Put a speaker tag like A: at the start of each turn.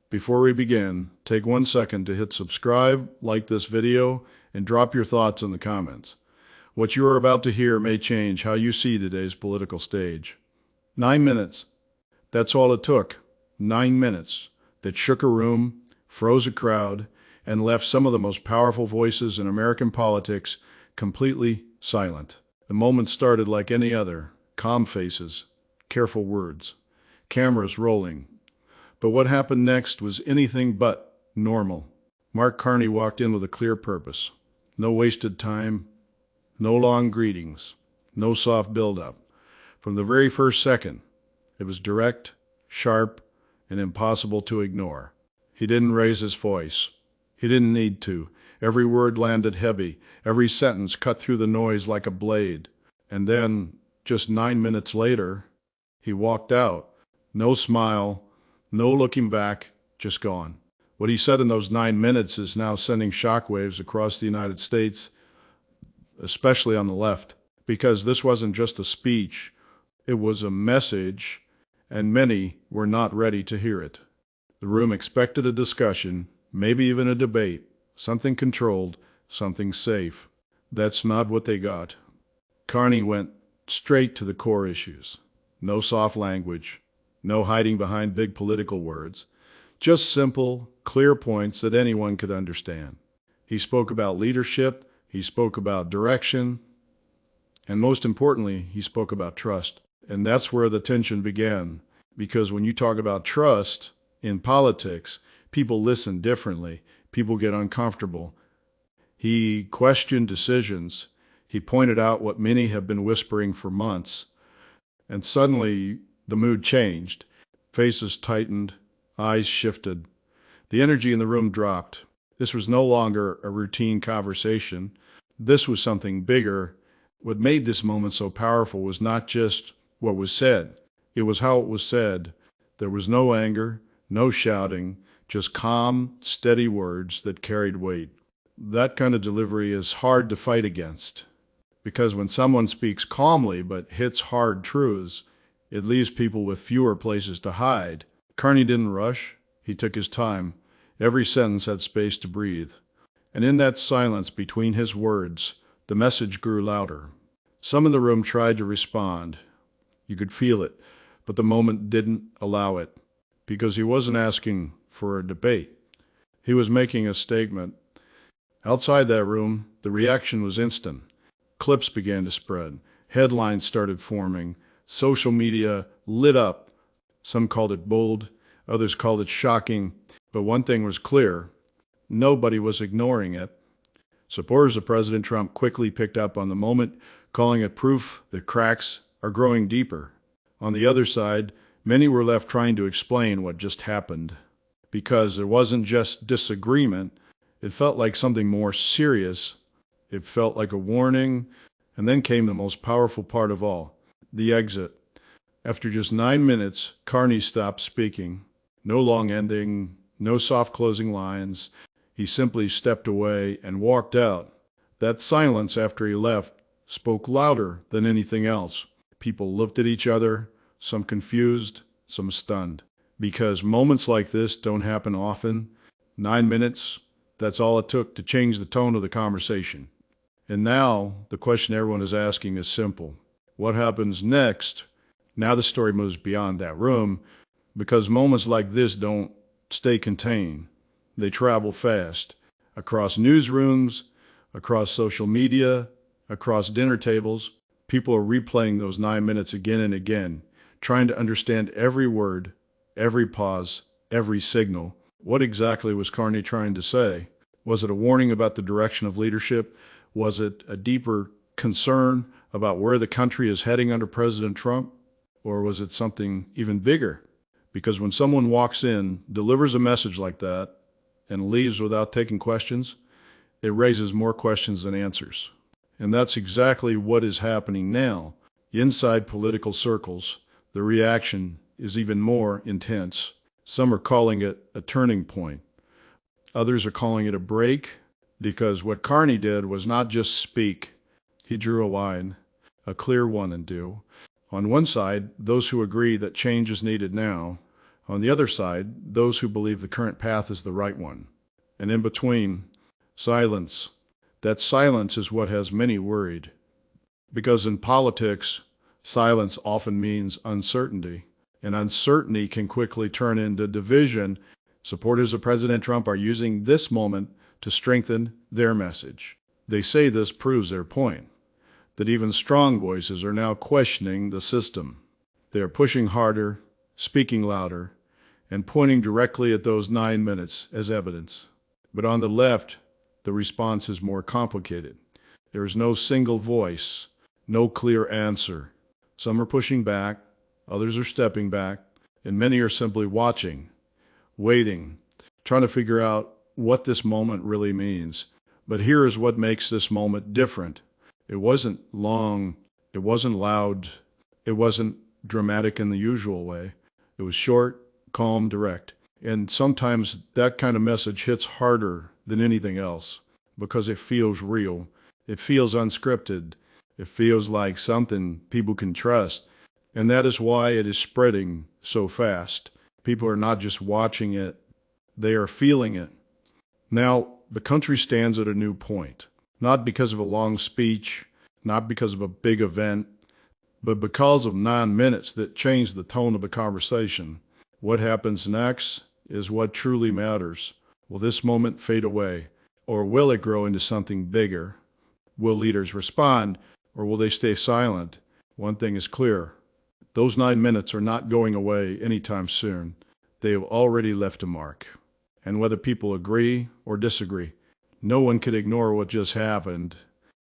A: Before we begin, take 1 second to hit subscribe, like this video, and drop your thoughts in the comments. What you are about to hear may change how you see today's political stage. 9 minutes. That's all it took. 9 minutes. That shook a room, froze a crowd, and left some of the most powerful voices in American politics completely silent. The moment started like any other. Calm faces, careful words, cameras rolling. But what happened next was anything but normal. Mark Carney walked in with a clear purpose. No wasted time, no long greetings, no soft build-up. From the very first second, it was direct, sharp, and impossible to ignore. He didn't raise his voice. He didn't need to. Every word landed heavy. Every sentence cut through the noise like a blade. And then, just 9 minutes later, he walked out. No smile, no looking back, just gone. What he said in those 9 minutes is now sending shockwaves across the United States, especially on the left, because this wasn't just a speech, it was a message, and many were not ready to hear it. The room expected a discussion, maybe even a debate, something controlled, something safe. That's not what they got. Carney went straight to the core issues. No soft language, no hiding behind big political words, just simple, clear points that anyone could understand. He spoke about leadership, he spoke about direction, and most importantly, he spoke about trust. And that's where the tension began, because when you talk about trust in politics, people listen differently, people get uncomfortable. He questioned decisions, he pointed out what many have been whispering for months, and suddenly the mood changed. Faces tightened, eyes shifted. The energy in the room dropped. This was no longer a routine conversation. This was something bigger. What made this moment so powerful was not just what was said. It was how it was said. There was no anger, no shouting, just calm, steady words that carried weight. That kind of delivery is hard to fight against, because when someone speaks calmly but hits hard truths, it leaves people with fewer places to hide. Carney didn't rush. He took his time. Every sentence had space to breathe. And in that silence between his words, the message grew louder. Some in the room tried to respond. You could feel it, but the moment didn't allow it, because he wasn't asking for a debate. He was making a statement. Outside that room, the reaction was instant. Clips began to spread. Headlines started forming. Social media lit up. Some called it bold, others called it shocking, but one thing was clear. Nobody was ignoring it. Supporters of President Trump quickly picked up on the moment, calling it proof that cracks are growing deeper. On the other side, many were left trying to explain what just happened, because it wasn't just disagreement. It felt like something more serious. It felt like a warning, and then came the most powerful part of all. The exit. After just 9 minutes, Carney stopped speaking. No long ending, no soft closing lines. He simply stepped away and walked out. That silence after he left spoke louder than anything else. People looked at each other, some confused, some stunned. Because moments like this don't happen often. 9 minutes, that's all it took to change the tone of the conversation. And now, the question everyone is asking is simple. What happens next? Now the story moves beyond that room, because moments like this don't stay contained. They travel fast, across newsrooms, across social media, across dinner tables. People are replaying those 9 minutes again and again, trying to understand every word, every pause, every signal. What exactly was Carney trying to say? Was it a warning about the direction of leadership? Was it a deeper concern about where the country is heading under President Trump? Or was it something even bigger? Because when someone walks in, delivers a message like that, and leaves without taking questions, it raises more questions than answers. And that's exactly what is happening now. Inside political circles, the reaction is even more intense. Some are calling it a turning point. Others are calling it a break, because what Carney did was not just speak. He drew a line, a clear one and due. On one side, those who agree that change is needed now. On the other side, those who believe the current path is the right one. And in between, silence. That silence is what has many worried. Because in politics, silence often means uncertainty, and uncertainty can quickly turn into division. Supporters of President Trump are using this moment to strengthen their message. They say this proves their point, that even strong voices are now questioning the system. They are pushing harder, speaking louder, and pointing directly at those 9 minutes as evidence. But on the left, the response is more complicated. There is no single voice, no clear answer. Some are pushing back, others are stepping back, and many are simply watching, waiting, trying to figure out what this moment really means. But here is what makes this moment different. It wasn't long, it wasn't loud, it wasn't dramatic in the usual way. It was short, calm, direct. And sometimes that kind of message hits harder than anything else because it feels real. It feels unscripted. It feels like something people can trust. And that is why it is spreading so fast. People are not just watching it, they are feeling it. Now, the country stands at a new point, not because of a long speech, not because of a big event, but because of 9 minutes that changed the tone of the conversation. What happens next is what truly matters. Will this moment fade away, or will it grow into something bigger? Will leaders respond, or will they stay silent? One thing is clear. Those 9 minutes are not going away anytime soon. They have already left a mark. And whether people agree or disagree, no one can ignore what just happened